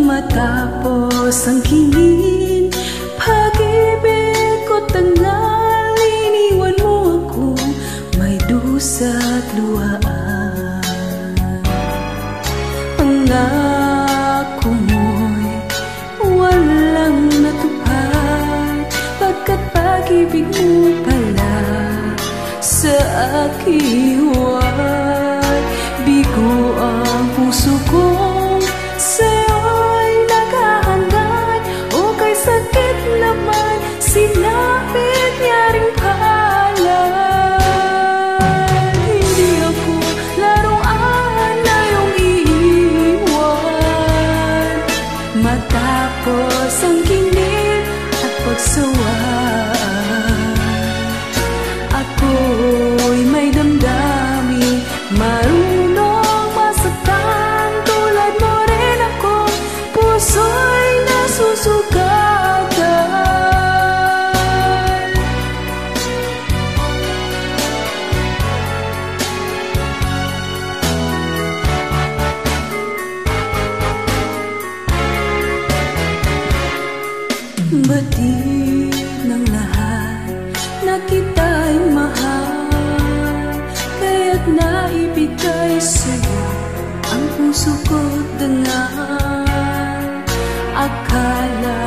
Matapos ang kinin, pag-ibig ko tangal, iniwan mo ako, may dusa't luhaan. Pangako mo'y walang natupad, pagkat pag-ibig mo pala sa aking huwad. Bigo ang puso kong sa'yo'y naghahangad, o kay sakit naman sinapit niya ring palad. Hindi ako laruan na iyong iiwan, matapos ang kinip at pagsawaan. Ako'y may damdamin, marunong masaktan, tulad mo rin ako, puso'y nasusugatan. Batid ng lahat na kita'y mahal, kaya't naibigay sa'yo ang puso ko't dangal. Akala